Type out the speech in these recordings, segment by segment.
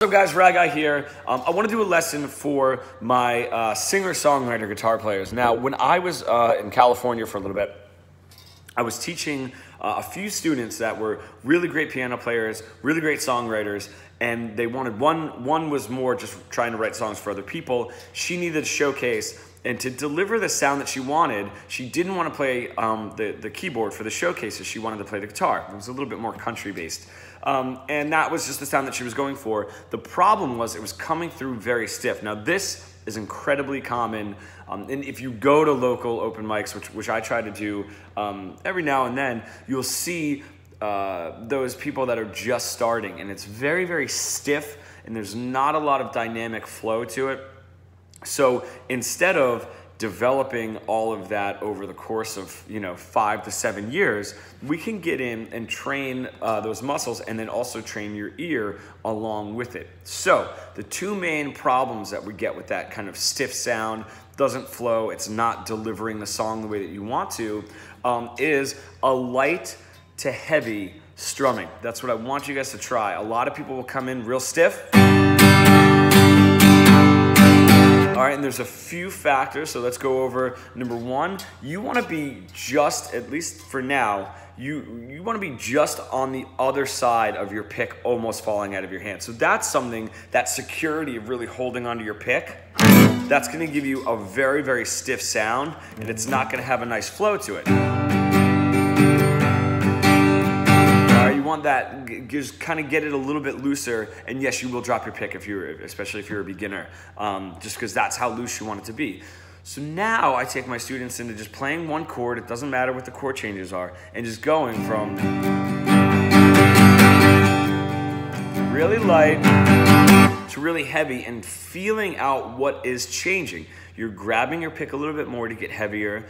What's up guys, Rag Guy here. I want to do a lesson for my singer-songwriter guitar players. Now, when I was in California for a little bit, I was teaching a few students that were really great piano players, really great songwriters, and they wanted one was more just trying to write songs for other people. She needed a showcase, and to deliver the sound that she wanted, she didn't want to play the keyboard for the showcases. She wanted to play the guitar. It was a little bit more country-based. And that was just the sound that she was going for. The problem was it was coming through very stiff. Now this is incredibly common, and if you go to local open mics, which I try to do every now and then, you'll see those people that are just starting, and it's very, very stiff, and there's not a lot of dynamic flow to it. So instead of developing all of that over the course of 5 to 7 years, we can get in and train those muscles and then also train your ear along with it. So the two main problems that we get with that kind of stiff sound, doesn't flow, it's not delivering the song the way that you want to, is a light to heavy strumming. That's what I want you guys to try. A lot of people will come in real stiff. All right, and there's a few factors, so let's go over. Number one, you want to be just, at least for now, you want to be just on the other side of your pick almost falling out of your hand. So that's something, that security of really holding onto your pick, that's going to give you a very, very stiff sound, and it's not going to have a nice flow to it. You want that, just kind of get it a little bit looser, and yes, you will drop your pick especially if you're a beginner, just because that's how loose you want it to be. So now I take my students into just playing one chord, it doesn't matter what the chord changes are, and just going from really light to really heavy and feeling out what is changing. You're grabbing your pick a little bit more to get heavier.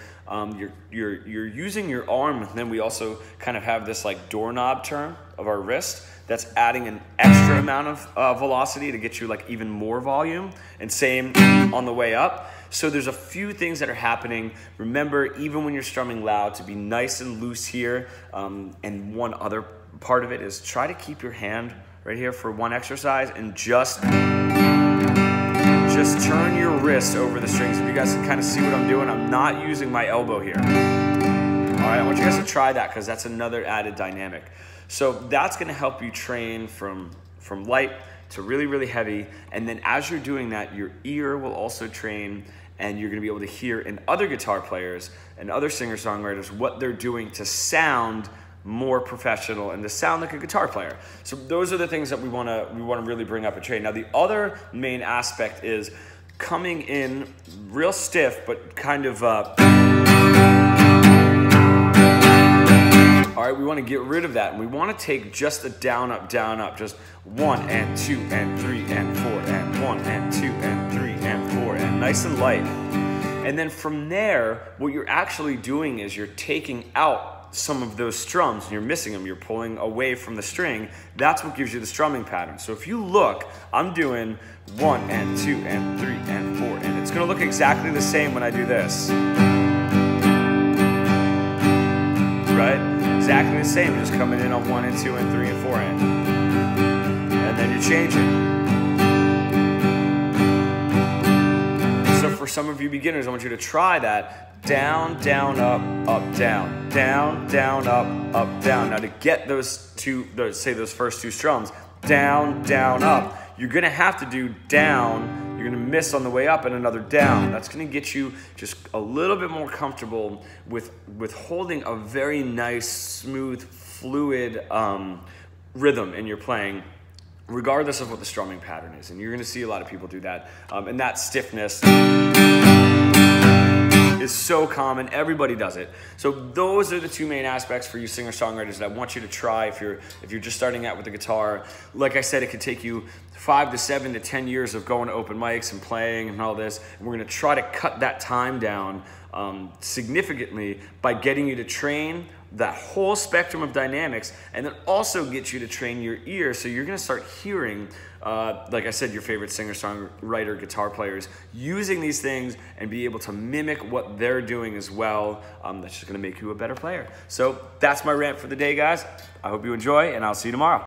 You're using your arm, and then we also kind of have this like doorknob turn of our wrist that's adding an extra amount of velocity to get you like even more volume, and same on the way up. So there's a few things that are happening. Remember, even when you're strumming loud, to be nice and loose here. And one other part of it is try to keep your hand right here for one exercise and just turn your wrist over the strings. If you guys can kind of see what I'm doing, I'm not using my elbow here. All right, I want you guys to try that because that's another added dynamic. So that's going to help you train from light to really, really heavy. And then as you're doing that, your ear will also train, and you're going to be able to hear in other guitar players and other singer-songwriters what they're doing to sound more professional and to sound like a guitar player. So those are the things that we want to really bring up and train. Now the other main aspect is coming in real stiff, but kind of all right, we want to get rid of that, and we want to take just a down up, just 1 and 2 and 3 and 4 and 1 and 2 and 3 and 4 and nice and light. And then from there, what you're actually doing is you're taking out some of those strums, and you're missing them, you're pulling away from the string. That's what gives you the strumming pattern. So if you look, I'm doing 1 and 2 and 3 and 4, and it's gonna look exactly the same when I do this. Right? Exactly the same, just coming in on 1 and 2 and 3 and 4 and then you're changing. So for some of you beginners, I want you to try that. Down, down, up, down, down, down, up, down. Now to get those first two strums, down, down, up, you're gonna have to do down, you're gonna miss on the way up and another down. That's gonna get you just a little bit more comfortable with holding a very nice, smooth, fluid rhythm in your playing, regardless of what the strumming pattern is. And you're gonna see a lot of people do that. And that stiffness is so common, everybody does it. So those are the two main aspects for you singer-songwriters that I want you to try if you're just starting out with the guitar. Like I said, it could take you 5 to 7 to 10 years of going to open mics and playing and all this, and we're gonna try to cut that time down significantly by getting you to train that whole spectrum of dynamics, and then also get you to train your ear, so you're gonna start hearing, like I said, your favorite singer-songwriter guitar players using these things and be able to mimic what they're doing as well. That's just gonna make you a better player. So that's my rant for the day, guys. I hope you enjoy, and I'll see you tomorrow.